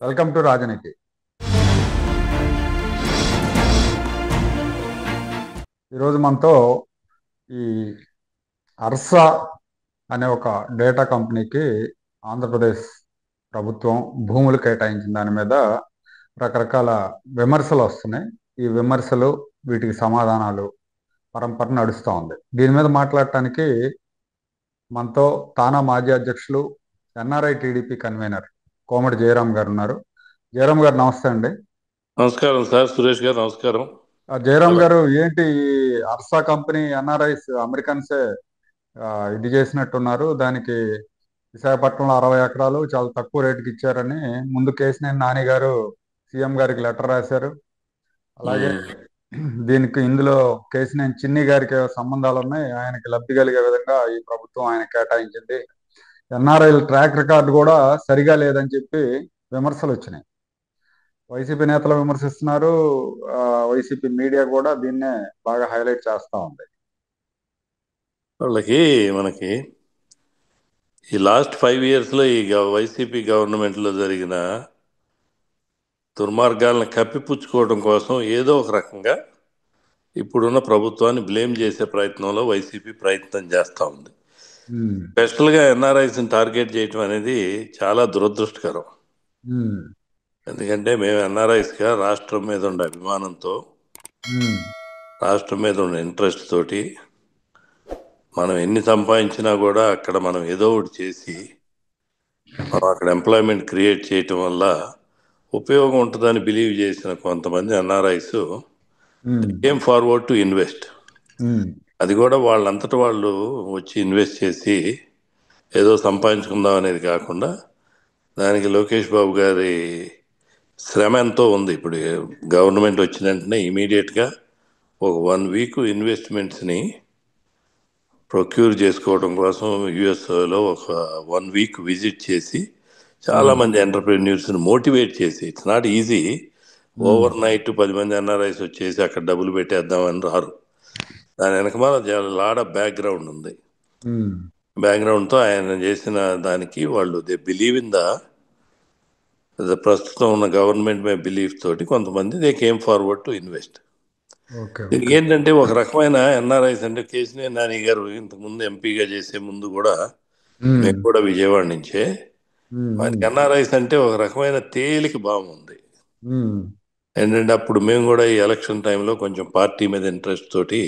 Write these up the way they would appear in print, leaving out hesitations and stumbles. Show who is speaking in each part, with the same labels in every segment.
Speaker 1: Welcome to రాజనీతి. ఈరోజు మనతో ఈ అర్సా అనే ఒక డేటా కంపెనీకి ఆంధ్రప్రదేశ్ ప్రభుత్వం భూములు కేటాయించిన దాని మీద రకరకాల విమర్శలు వస్తున్నాయి. ఈ విమర్శలు, వీటికి సమాధానాలు పరంపర నడుస్తూ ఉంది. దీని మీద మాట్లాడటానికి మనతో తానా మాజీ అధ్యక్షులు, ఎన్ఆర్ఐ టీడీపీ కన్వీనర్ కోమటి జయరాం గారు ఉన్నారు. జయరాం గారు నమస్తే అండి.
Speaker 2: నమస్కారం సార్. సురేష్ గారు నమస్కారం.
Speaker 1: జయరాం గారు, ఏంటి ఈ అర్సా కంపెనీ ఎన్ఆర్ఐస్ అమెరికన్సే ఇది చేసినట్టున్నారు? దానికి విశాఖపట్నంలో 60 ఎకరాలు చాలా తక్కువ రేటుకి ఇచ్చారని ముందు కేసినేని నాని గారు సీఎం గారికి లెటర్ రాశారు. అలాగే దీనికి ఇందులో కేసినేని చిన్ని గారికి సంబంధాలు ఉన్నాయి, ఆయనకి లబ్ధి కలిగే విధంగా ఈ ప్రభుత్వం ఆయన కేటాయించింది. ఎన్ఆర్ఐల ట్రాక్ రికార్డు కూడా సరిగా లేదని చెప్పి విమర్శలు వచ్చినాయి. వైసీపీ నేతలు విమర్శిస్తున్నారు, వైసీపీ మీడియా కూడా దీన్నే బాగా హైలైట్ చేస్తూ ఉంది.
Speaker 2: మనకి ఈ లాస్ట్ 5 yearsలో ఈ వైసీపీ గవర్నమెంట్లో జరిగిన దుర్మార్గాలను కప్పిపుచ్చుకోవడం కోసం ఏదో ఒక రకంగా ఇప్పుడున్న ప్రభుత్వాన్ని బ్లేమ్ చేసే ప్రయత్నంలో వైసీపీ ప్రయత్నం చేస్తూ ఉంది. స్పెషల్గా ఎన్ఆర్ఐస్ని టార్గెట్ చేయటం అనేది చాలా దురదృష్టకరం. ఎందుకంటే మేము ఎన్ఆర్ఐస్గా రాష్ట్రం మీద ఉండే అభిమానంతో, రాష్ట్రం మీద ఉండే ఇంట్రెస్ట్ తోటి మనం ఎన్ని సంపాదించినా కూడా అక్కడ మనం ఏదో ఒకటి చేసి మనం అక్కడ ఎంప్లాయ్మెంట్ క్రియేట్ చేయటం వల్ల ఉపయోగం ఉంటుందని బిలీవ్ చేసిన కొంతమంది NRIs came forward to invest. అది కూడా వాళ్ళంతటా వాళ్ళు వచ్చి ఇన్వెస్ట్ చేసి ఏదో సంపాదించుకుందాం అనేది కాకుండా దానికి లోకేష్ బాబు గారి శ్రమ ఎంతో ఉంది. ఇప్పుడు గవర్నమెంట్ వచ్చిన వెంటనే ఇమీడియట్గా ఒక 1 week ఇన్వెస్ట్మెంట్స్ని ప్రొక్యూర్ చేసుకోవడం కోసం యుఎస్లో ఒక 1 week విజిట్ చేసి చాలామంది ఎంటర్ప్రెన్యూర్స్ని మోటివేట్ చేసి, it's not easy over night 10 మంది ఎన్ఆర్ఐస్ వచ్చేసి అక్కడ డబ్బులు పెట్టేద్దామని రారు. దాని వెనకమాల లాడ్ ఆఫ్ బ్యాక్గ్రౌండ్ ఉంది. బ్యాక్గ్రౌండ్తో ఆయన చేసిన దానికి వాళ్ళు దే బిలీవ్ ఇన్ ద ప్రస్తుతం ఉన్న గవర్నమెంట్ మే బిలీఫ్ తోటి కొంతమంది they came forward to invest. దీనికి ఏంటంటే ఒక రకమైన ఎన్ఆర్ఐస్ అంటే కేసినేని నాని గారు ఇంతకుముందు ఎంపీగా చేసే ముందు కూడా మేము కూడా విజయవాడ నుంచే మనకి ఎన్ఆర్ఐస్ అంటే ఒక రకమైన తేలిక భావం ఉంది. ఏంటంటే అప్పుడు మేము కూడా ఈ ఎలక్షన్ టైంలో కొంచెం పార్టీ మీద ఇంట్రెస్ట్ తోటి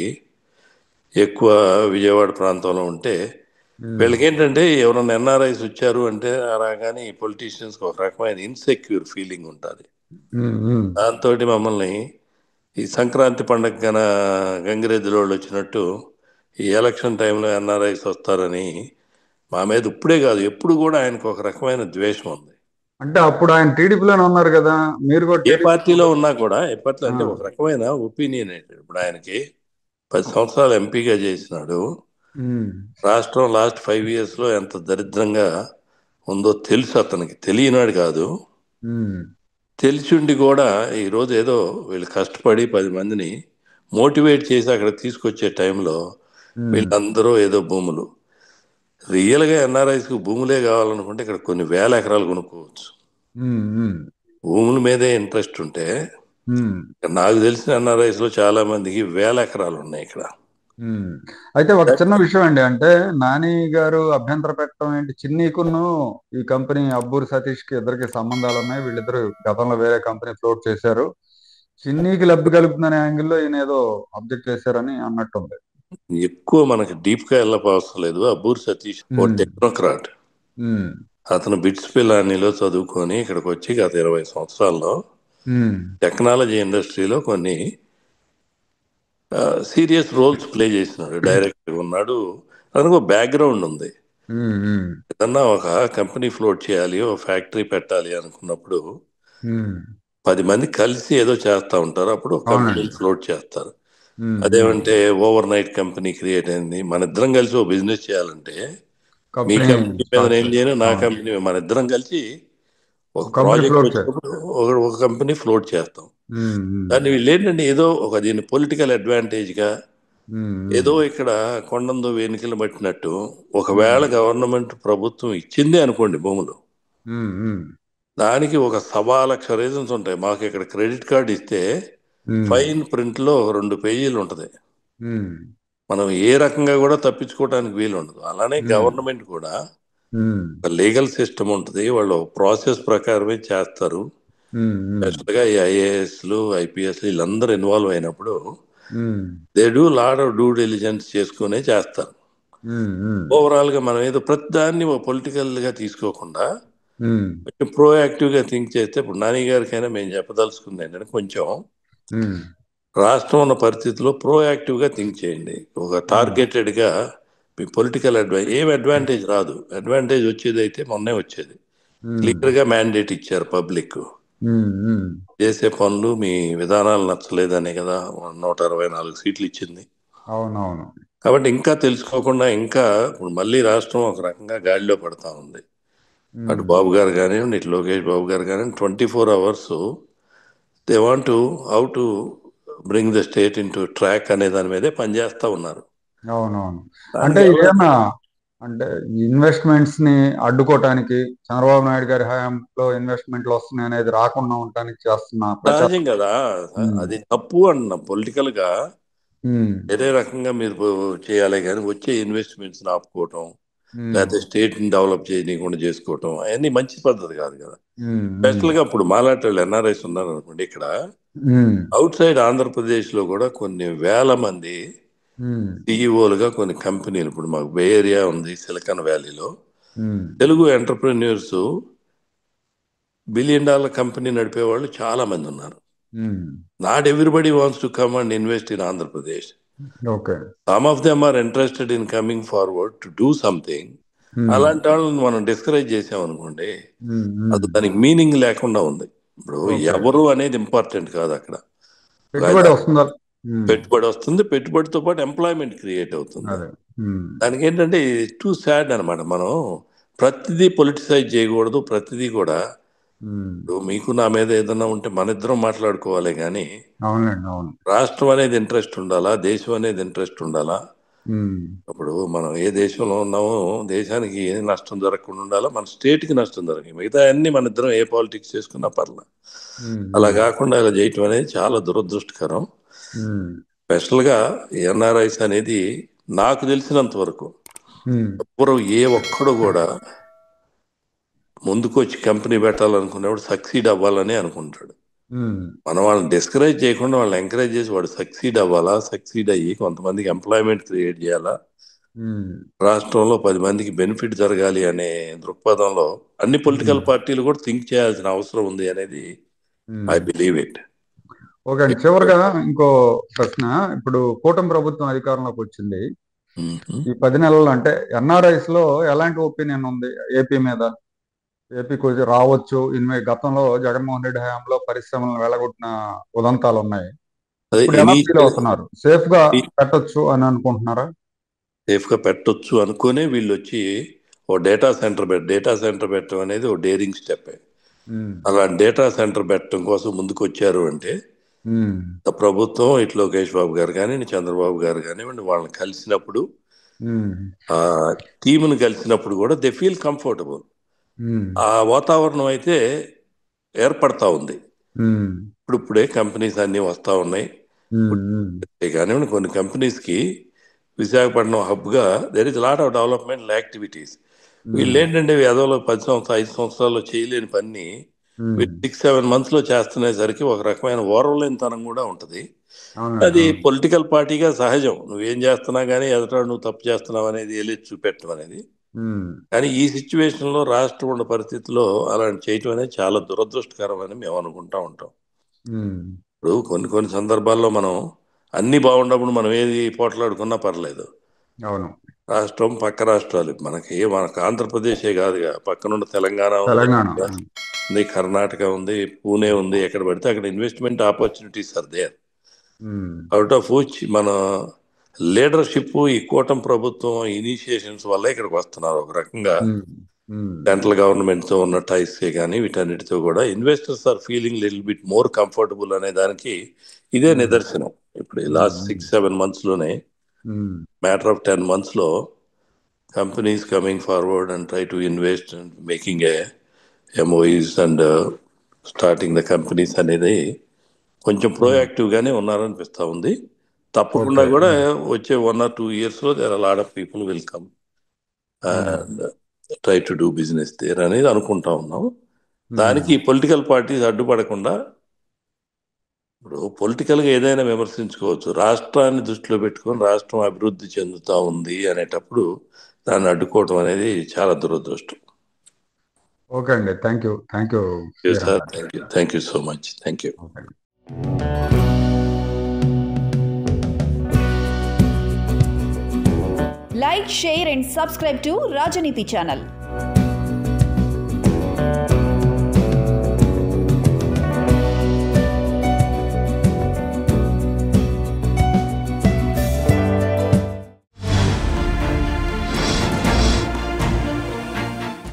Speaker 2: ఎక్కువ విజయవాడ ప్రాంతంలో ఉంటే వీళ్ళకి ఏంటంటే ఎవరైనా ఎన్ఆర్ఐస్ వచ్చారు అంటే రాగానే ఈ పొలిటీషియన్స్కి ఒక రకమైన ఇన్సెక్యూర్ ఫీలింగ్ ఉంటుంది. దాంతో మమ్మల్ని ఈ సంక్రాంతి పండగ గంగిరెద్దుల వాళ్ళు వచ్చినట్టు ఈ ఎలక్షన్ టైంలో ఎన్ఆర్ఐస్ వస్తారని మా మీద ఇప్పుడే కాదు ఎప్పుడు కూడా ఆయనకు ఒక రకమైన ద్వేషం ఉంది.
Speaker 1: అంటే అప్పుడు ఆయన టీడీపీలోనే ఉన్నారు కదా, మీరు కూడా
Speaker 2: ఏ పార్టీలో ఉన్నా కూడా ఎప్పట్లో అంటే ఒక రకమైన ఒపీనియన్ ఏంటి. ఇప్పుడు ఆయనకి 10 సంవత్సరాలు ఎంపీగా చేసినాడు. రాష్ట్రం లాస్ట్ 5 yearsలో ఎంత దరిద్రంగా ఉందో తెలుసు అతనికి, తెలియనాడు కాదు. తెలిసిండి కూడా ఈరోజు ఏదో వీళ్ళు కష్టపడి 10 మందిని మోటివేట్ చేసి అక్కడ తీసుకొచ్చే టైంలో వీళ్ళందరూ ఏదో భూములు, రియల్గా ఎన్ఆర్ఐస్కి భూములే కావాలనుకుంటే ఇక్కడ కొన్ని వేల ఎకరాలు కొనుక్కోవచ్చు. భూముల మీదే ఇంట్రెస్ట్ ఉంటే నాకు తెలిసిన ఎన్ఆర్ఐస్లో చాలా మందికి 1000 ఎకరాలు ఉన్నాయి ఇక్కడ.
Speaker 1: అయితే ఒక చిన్న విషయం అండి, అంటే నాని గారు అభ్యంతర పెట్టడం ఏంటి, చిన్నీకును ఈ కంపెనీ అబ్బూరి సతీష్ కి ఇద్దరికి సంబంధాలు ఉన్నాయి, వీళ్ళిద్దరు గతంలో వేరే కంపెనీ ఫ్లోట్ చేశారు, చిన్నీకి లబ్ధి కలుగుతుందనే యాంగిల్లో ఈయన ఏదో అబ్జెక్ట్ చేశారని అన్నట్టుంది.
Speaker 2: ఎక్కువ మనకి డీప్ గా వెళ్ళవసరం లేదు. అబ్బూరి సతీష్ ఓ టెక్నోక్రాట్. అతను బిట్స్ పిల్లానిలో చదువుకొని ఇక్కడికి వచ్చి గత 20 సంవత్సరాల్లో టెక్నాలజీ ఇండస్ట్రీలో కొన్ని సీరియస్ రోల్స్ ప్లే చేసినాడు. డైరెక్టర్ ఉన్నాడు, అతనికి ఒక బ్యాక్గ్రౌండ్ ఉంది. ఏదన్నా ఒక కంపెనీ ఫ్లోట్ చేయాలి, ఒక ఫ్యాక్టరీ పెట్టాలి అనుకున్నప్పుడు 10 మంది కలిసి ఏదో చేస్తూ ఉంటారు, అప్పుడు ఒక కంపెనీ ఫ్లోట్ చేస్తారు. అదేమంటే ఓవర్ నైట్ కంపెనీ క్రియేట్ అయింది. మన ఇద్దరం కలిసి ఒక బిజినెస్ చేయాలంటే మీ కంపెనీ మీద నేను చేయను, నా కంపెనీ, మన ఇద్దరం కలిసి ఒక ప్రాజెక్ట్ వచ్చినప్పుడు ఒక కంపెనీ ఫ్లోట్ చేస్తాం. దాన్ని వీళ్ళు ఏంటంటే ఏదో ఒక దీన్ని పొలిటికల్ అడ్వాంటేజ్గా ఏదో ఇక్కడ కొండందో వెనుకలు పట్టినట్టు, ఒకవేళ గవర్నమెంట్ ప్రభుత్వం ఇచ్చిందే అనుకోండి భూములు, దానికి ఒక 1,00,000 రీజన్స్ ఉంటాయి. మాకు ఇక్కడ క్రెడిట్ కార్డు ఇస్తే
Speaker 1: ఉమ్,
Speaker 2: ఫైన్ ప్రింట్లో 2 పేజీలు ఉంటుంది.
Speaker 1: ఉమ్,
Speaker 2: మనం ఏ రకంగా కూడా తప్పించుకోవడానికి వీలు ఉండదు. అలానే
Speaker 1: ఉమ్,
Speaker 2: గవర్నమెంట్ కూడా
Speaker 1: ఉమ్,
Speaker 2: ఒక లీగల్ సిస్టమ్ ఉంటుంది. వాళ్ళు ప్రాసెస్ ప్రకారమే చేస్తారు.
Speaker 1: ఉమ్, ఉమ్,
Speaker 2: స్పెషల్గా ఈ ఐఏఎస్లు ఐపీఎస్లు వీళ్ళందరూ ఇన్వాల్వ్ అయినప్పుడు
Speaker 1: um,
Speaker 2: they do lot of due diligence చేసుకునే చేస్తారు.
Speaker 1: ఉమ్, ఉమ్,
Speaker 2: ఓవరాల్గా మనం ఏదో ప్రతి దాన్ని పొలిటికల్గా తీసుకోకుండా
Speaker 1: ఉమ్,
Speaker 2: కొంచెం ప్రోయాక్టివ్గా థింక్ చేస్తే, ఇప్పుడు నాని గారికైనా మేము చెప్పదలుచుకుంది ఏంటంటే, కొంచెం
Speaker 1: ఉమ్,
Speaker 2: రాష్ట్రం ఉన్న పరిస్థితిలో ప్రోయాక్టివ్గా థింక్ చేయండి. ఒక
Speaker 1: ఉమ్,
Speaker 2: టార్గెటెడ్గా మీ పొలిటికల్ ఏం అడ్వాంటేజ్ రాదు. అడ్వాంటేజ్ వచ్చేది అయితే మొన్నే వచ్చేది.
Speaker 1: ఉమ్,
Speaker 2: క్లియర్గా మ్యాండేట్ ఇచ్చారు పబ్లిక్.
Speaker 1: ఉమ్, ఉమ్,
Speaker 2: చేసే పనులు మీ విధానాలు నచ్చలేదనే కదా 124 సీట్లు ఇచ్చింది.
Speaker 1: అవునవును.
Speaker 2: కాబట్టి ఇంకా తెలుసుకోకుండా ఇంకా ఇప్పుడు మళ్ళీ రాష్ట్రం ఒక రకంగా గాడిలో పడతా ఉంది. అటు
Speaker 1: ఉమ్,
Speaker 2: బాబు గారు కానివ్వండి, ఇటు లోకేష్ బాబు గారు కానివ్వండి, 24 hours they want how to bring the state in to track అనే దాని మీదే పనిచేస్తూ ఉన్నారు.
Speaker 1: అవునవును. అంటే
Speaker 2: దానికి ఎవరు
Speaker 1: ఏమన్నా అంటే ఇన్వెస్ట్మెంట్స్ ని అడ్డుకోవటానికి చంద్రబాబు నాయుడు గారి హయాంలో ఇన్వెస్ట్మెంట్లు వస్తున్నాయి అనేది రాకుండా ఉండటానికి చేస్తున్న ప్రచారం.
Speaker 2: సహజం కదా.
Speaker 1: ఉమ్,
Speaker 2: అది తప్పు అన్న పొలిటికల్గా
Speaker 1: ఉమ్,
Speaker 2: వేరే రకంగా మీరు చేయాలి, కానీ వచ్చే ఇన్వెస్ట్మెంట్స్ ఆపుకోవటం,
Speaker 1: ఉమ్,
Speaker 2: లేకపోతే స్టేట్ని డెవలప్ చేయకుండా చేసుకోవటం అవన్నీ మంచి పద్ధతి కాదు కదా.
Speaker 1: ఉమ్, ఉమ్,
Speaker 2: స్పెషల్గా ఇప్పుడు మాలాంటి వాళ్ళు ఎన్ఆర్ఐస్ ఉన్నారు అనుకోండి, ఇక్కడ
Speaker 1: ఉమ్,
Speaker 2: అవుట్ సైడ్ ఆంధ్రప్రదేశ్లో కూడా కొన్ని వేల మంది
Speaker 1: ఉమ్,
Speaker 2: సిఇఓలుగా కొన్ని కంపెనీలు, ఇప్పుడు మాకు బే ఏరియా ఉంది సిలికాన్ వ్యాలీలో,
Speaker 1: um,
Speaker 2: Telugu entrepreneurs $1 billion company నడిపే వాళ్ళు చాలా మంది ఉన్నారు.
Speaker 1: Um,
Speaker 2: not everybody wants to come and invest in Andhra Pradesh.
Speaker 1: Okay.
Speaker 2: Some of them are interested in coming forward to do something.
Speaker 1: Um,
Speaker 2: అలాంటి వాళ్ళని మనం డిస్కరేజ్ చేసామనుకోండి,
Speaker 1: ఉమ్, ఉమ్,
Speaker 2: అది దానికి మీనింగ్ లేకుండా ఉంది. ఇప్పుడు
Speaker 1: ఓకే.
Speaker 2: ఎవరు అనేది ఇంపార్టెంట్ కాదు అక్కడ. ఒక
Speaker 1: పెట్టుబడి వస్తుందా? ఉమ్,
Speaker 2: పెట్టుబడి వస్తుంది, పెట్టుబడితో పాటు ఎంప్లాయ్మెంట్ క్రియేట్ అవుతుంది.
Speaker 1: అదే. ఉమ్,
Speaker 2: దానికి ఏంటంటే టూ సాడ్ అనమాట. మనం ప్రతిదీ పొలిటిసైజ్ చేయకూడదు. ప్రతిదీ కూడా
Speaker 1: ఉమ్,
Speaker 2: ఇప్పుడు మీకు నా మీద ఏదన్నా ఉంటే మన ఇద్దరం మాట్లాడుకోవాలి, కానీ
Speaker 1: అవునండి, అవును.
Speaker 2: రాష్ట్రం అనేది ఇంట్రెస్ట్ ఉండాలా, దేశం అనేది ఇంట్రెస్ట్ ఉండాలా.
Speaker 1: ఉమ్,
Speaker 2: ఇప్పుడు మనం ఏ దేశంలో ఉన్నామో దేశానికి ఏ నష్టం జరగకుండా ఉండాలా, మన స్టేట్కి నష్టం జరగదు. మిగతా అన్ని మన ఇద్దరం ఏ పాలిటిక్స్ చేసుకున్నా పర్లా.
Speaker 1: ఉమ్,
Speaker 2: అలా
Speaker 1: ఉమ్,
Speaker 2: కాకుండా ఇలా చేయటం అనేది చాలా దురదృష్టకరం.
Speaker 1: ఉమ్,
Speaker 2: స్పెషల్గా ఎన్ఆర్ఐస్ అనేది నాకు తెలిసినంత వరకు
Speaker 1: ఉమ్,
Speaker 2: ఎవరు ఏ ఒక్కడు కూడా ముందుకు వచ్చి కంపెనీ పెట్టాలనుకునేవాడు సక్సీడ్ అవ్వాలని అనుకుంటాడు.
Speaker 1: ఉమ్,
Speaker 2: మనం వాళ్ళని డిస్కరేజ్ చేయకుండా వాళ్ళని ఎంకరేజ్ చేసి వాడు సక్సీడ్ అవ్వాలా, సక్సీడ్ అయ్యి కొంతమందికి ఎంప్లాయ్మెంట్ క్రియేట్ చేయాలా,
Speaker 1: ఉమ్,
Speaker 2: రాష్ట్రంలో 10 మందికి బెనిఫిట్ జరగాలి అనే దృక్పథంలో అన్ని పొలిటికల్
Speaker 1: ఉమ్,
Speaker 2: పార్టీలు కూడా థింక్ చేయాల్సిన అవసరం ఉంది అనేది I
Speaker 1: um.
Speaker 2: Believe it.
Speaker 1: Okay అండి. చివరిగా ఇంకో ప్రశ్న. ఇప్పుడు కూటమి ప్రభుత్వం అధికారంలోకి వచ్చింది. ఈ 10 నెలల్లో అంటే ఎన్ఆర్ఐస్ లో ఎలాంటి ఒపీనియన్ ఉంది ఏపీ మీద? ఏపీకి వచ్చి రావచ్చు. గతంలో జగన్మోహన్ రెడ్డి హయాంలో పరిశ్రమలను వెళ్ళగొట్టిన ఉదంతాలు ఉన్నాయి.
Speaker 2: అదే
Speaker 1: ఇప్పుడు ఎలా ఫీల్
Speaker 2: ఇనీషియల్
Speaker 1: అవుతున్నారు? సేఫ్ గా పెట్టొచ్చు అని అనుకుంటున్నారా?
Speaker 2: సేఫ్గా పెట్టొచ్చు అనుకునే వీళ్ళు వచ్చి డేటా సెంటర్ పెట్టడం అనేది ఓ డేరింగ్ స్టెప్.
Speaker 1: ఉమ్,
Speaker 2: అలా డేటా సెంటర్ పెట్టడం కోసం ముందుకు వచ్చారు అంటే
Speaker 1: ఉమ్,
Speaker 2: ప్రభుత్వం ఇటు లోకేష్ బాబు గారు కానీ చంద్రబాబు గారు కానివ్వండి, వాళ్ళని కలిసినప్పుడు
Speaker 1: ఉమ్,
Speaker 2: ఆ టీమును కలిసినప్పుడు కూడా దే ఫీల్ కంఫర్టబుల్.
Speaker 1: ఉమ్,
Speaker 2: ఆ వాతావరణం అయితే ఏర్పడతా ఉంది.
Speaker 1: ఉమ్,
Speaker 2: ఇప్పుడిప్పుడే కంపెనీస్ అన్నీ వస్తూ ఉన్నాయి.
Speaker 1: ఉమ్, ఉమ్,
Speaker 2: కానివ్వండి, కొన్ని కంపెనీస్కి విశాఖపట్నం హబ్గా there is lot of development activities. వీళ్ళు
Speaker 1: ఉమ్,
Speaker 2: ఏంటంటే ఏదోలో 5 సంవత్సరాల్లో చేయలేని పని
Speaker 1: ఉమ్.
Speaker 2: 6-7 monthsలో చేస్తునేసరికి ఒక రకమైన ఓర్వలేనితనం కూడా ఉంటుంది.
Speaker 1: అవునండి,
Speaker 2: అది
Speaker 1: అవును.
Speaker 2: పొలిటికల్ పార్టీగా సహజం. నువ్వేం చేస్తున్నా కానీ ఎదుట నువ్వు తప్పు చేస్తున్నావు అనేది వెళ్ళి చూపెట్టడం అనేది.
Speaker 1: ఉమ్,
Speaker 2: కానీ ఈ సిచ్యువేషన్లో రాష్ట్రం ఉన్న పరిస్థితిలో అలాంటి చేయటం అనేది చాలా దురదృష్టకరం అని మేము అనుకుంటా ఉంటాం.
Speaker 1: ఉమ్,
Speaker 2: ఇప్పుడు కొన్ని కొన్ని సందర్భాల్లో మనం అన్నీ బాగున్నప్పుడు మనం ఏది పోట్లాడుకున్నా పర్లేదు.
Speaker 1: అవును.
Speaker 2: రాష్ట్రం పక్క రాష్ట్రాలు మనకు ఆంధ్రప్రదేశే కాదుగా, పక్కనున్న తెలంగాణ ఉంది,
Speaker 1: తెలంగాణ.
Speaker 2: ఉంది, కర్ణాటక ఉంది, పూణే ఉంది. ఎక్కడ పడితే అక్కడ investment opportunities are there.
Speaker 1: Um,
Speaker 2: out of which మన లీడర్షిప్ ఈ కూటమి ప్రభుత్వం ఇనిషియేషన్స్ వల్ల ఇక్కడికి వస్తున్నారు. ఒక రకంగా
Speaker 1: ఉమ్, ఉమ్,
Speaker 2: సెంట్రల్ గవర్నమెంట్తో ఉన్న టైస్కే కానీ వీటన్నిటితో కూడా investors are feeling little bit more comfortable అనే దానికి ఇదే
Speaker 1: ఉమ్,
Speaker 2: నిదర్శనం. ఇప్పుడు ఈ
Speaker 1: ఉమ్,
Speaker 2: లాస్ట్
Speaker 1: ఉమ్,
Speaker 2: 6-7 monthsలోనే
Speaker 1: ఉమ్,
Speaker 2: మ్యాటర్ ఆఫ్ 10 monthsలో companies coming forward and try to invest and making a MOUs and starting the companies అనేది కొంచెం ప్రోయాక్టివ్గానే ఉన్నారనిపిస్తూ ఉంది. తప్పకుండా
Speaker 1: ఓకే.
Speaker 2: కూడా వచ్చే 1 or 2 yearsలో there are lot of people will come and try to do business there అనేది అనుకుంటా ఉన్నాం. దానికి పొలిటికల్ పార్టీస్ అడ్డుపడకుండా, ఇప్పుడు పొలిటికల్గా ఏదైనా విమర్శించుకోవచ్చు, రాష్ట్రాన్ని దృష్టిలో పెట్టుకొని రాష్ట్రం అభివృద్ధి చెందుతూ ఉంది అనేటప్పుడు దాన్ని అడ్డుకోవడం అనేది చాలా దురదృష్టం.
Speaker 1: ఓకే అండి, thank you
Speaker 2: sir, thank you so much. Thank you.
Speaker 3: Like, share and subscribe to Rajaniti channel.